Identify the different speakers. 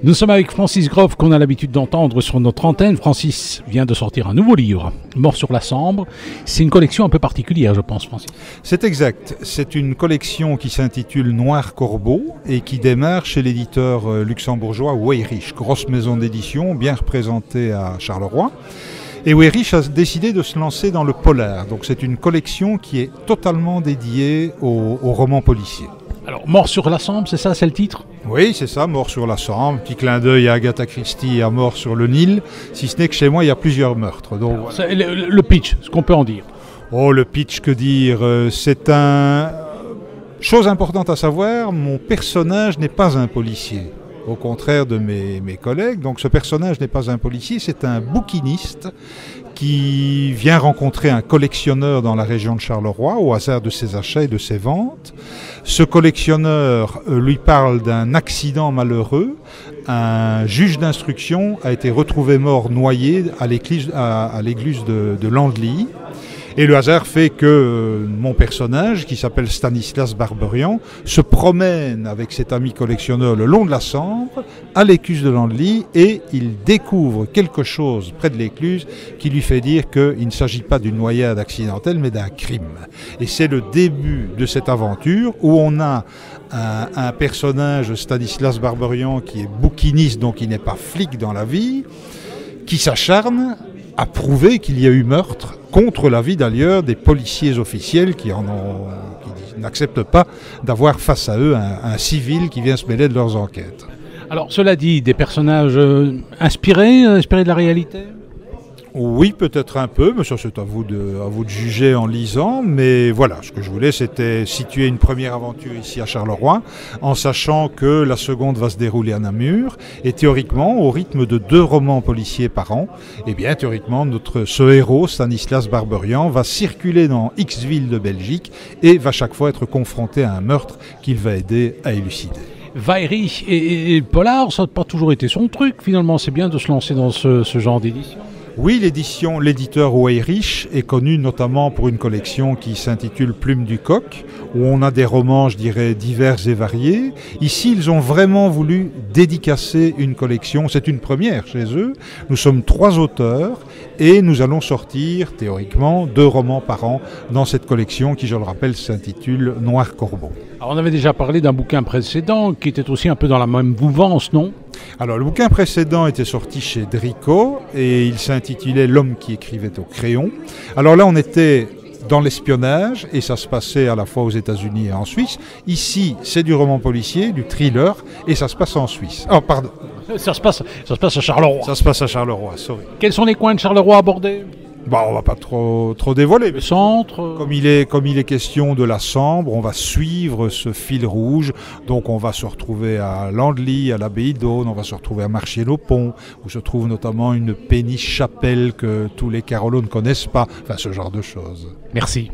Speaker 1: Nous sommes avec Francis Groff qu'on a l'habitude d'entendre sur notre antenne. Francis vient de sortir un nouveau livre, Mort sur la Sambre. C'est une collection un peu particulière, je pense, Francis.
Speaker 2: C'est exact. C'est une collection qui s'intitule Noir Corbeau et qui démarre chez l'éditeur luxembourgeois Weyrich, grosse maison d'édition bien représentée à Charleroi. Et Weyrich a décidé de se lancer dans le polar. Donc c'est une collection qui est totalement dédiée aux romans policiers.
Speaker 1: Alors, Mort sur la Sambre, c'est ça, c'est le titre ?
Speaker 2: Oui, c'est ça, Mort sur la Sambre, petit clin d'œil à Agatha Christie et à Mort sur le Nil, si ce n'est que chez moi il y a plusieurs meurtres. Donc,
Speaker 1: alors, voilà. Le pitch, ce qu'on peut en dire.
Speaker 2: Oh, le pitch, que dire, c'est un... Chose importante à savoir, mon personnage n'est pas un policier, au contraire de mes collègues. Donc ce personnage n'est pas un policier, c'est un bouquiniste qui vient rencontrer un collectionneur dans la région de Charleroi au hasard de ses achats et de ses ventes. Ce collectionneur lui parle d'un accident malheureux. Un juge d'instruction a été retrouvé mort noyé à l'église de Landely. Et le hasard fait que mon personnage, qui s'appelle Stanislas Barberian, se promène avec cet ami collectionneur le long de la Sambre, à l'écluse de Landely, et il découvre quelque chose près de l'écluse qui lui fait dire qu'il ne s'agit pas d'une noyade accidentelle, mais d'un crime. Et c'est le début de cette aventure où on a un personnage, Stanislas Barberian, qui est bouquiniste, donc qui n'est pas flic dans la vie, qui s'acharne à prouver qu'il y a eu meurtre, contre l'avis d'ailleurs des policiers officiels qui n'acceptent pas d'avoir face à eux un civil qui vient se mêler de leurs enquêtes.
Speaker 1: Alors, cela dit, des personnages inspirés de la réalité ?
Speaker 2: Oui, peut-être un peu, mais ça c'est à vous de juger en lisant. Mais voilà, ce que je voulais, c'était situer une première aventure ici à Charleroi, en sachant que la seconde va se dérouler à Namur. Et théoriquement, au rythme de 2 romans policiers par an, eh bien théoriquement, ce héros, Stanislas Barberian, va circuler dans X villes de Belgique et va chaque fois être confronté à un meurtre qu'il va aider à élucider.
Speaker 1: Weyrich et le polar, ça n'a pas toujours été son truc. Finalement, c'est bien de se lancer dans ce genre d'édition.
Speaker 2: Oui, l'éditeur Weyrich est connu notamment pour une collection qui s'intitule Plume du Coq, où on a des romans, je dirais, divers et variés. Ici, ils ont vraiment voulu dédicacer une collection. C'est une première chez eux. Nous sommes 3 auteurs et nous allons sortir, théoriquement, 2 romans par an dans cette collection qui, je le rappelle, s'intitule Noir Corbeau.
Speaker 1: Alors, on avait déjà parlé d'un bouquin précédent qui était aussi un peu dans la même mouvance, non ?
Speaker 2: Alors, le bouquin précédent était sorti chez Dricot et il s'intitulait L'homme qui écrivait au crayon. Alors là, on était dans l'espionnage et ça se passait à la fois aux États-Unis et en Suisse. Ici, c'est du roman policier, du thriller et ça se passe en Suisse. Oh, pardon.
Speaker 1: Ça se passe à Charleroi.
Speaker 2: Ça se passe à Charleroi, sorry.
Speaker 1: Quels sont les coins de Charleroi abordés ?
Speaker 2: Bon, on va pas trop dévoiler.
Speaker 1: Le centre.
Speaker 2: Comme il est question de la Sambre, on va suivre ce fil rouge. Donc on va se retrouver à Landely, à l'abbaye d'Aulne, on va se retrouver à Marchier-le-Pont, où se trouve notamment une péniche chapelle que tous les Carolos ne connaissent pas. Enfin, ce genre de choses.
Speaker 1: Merci.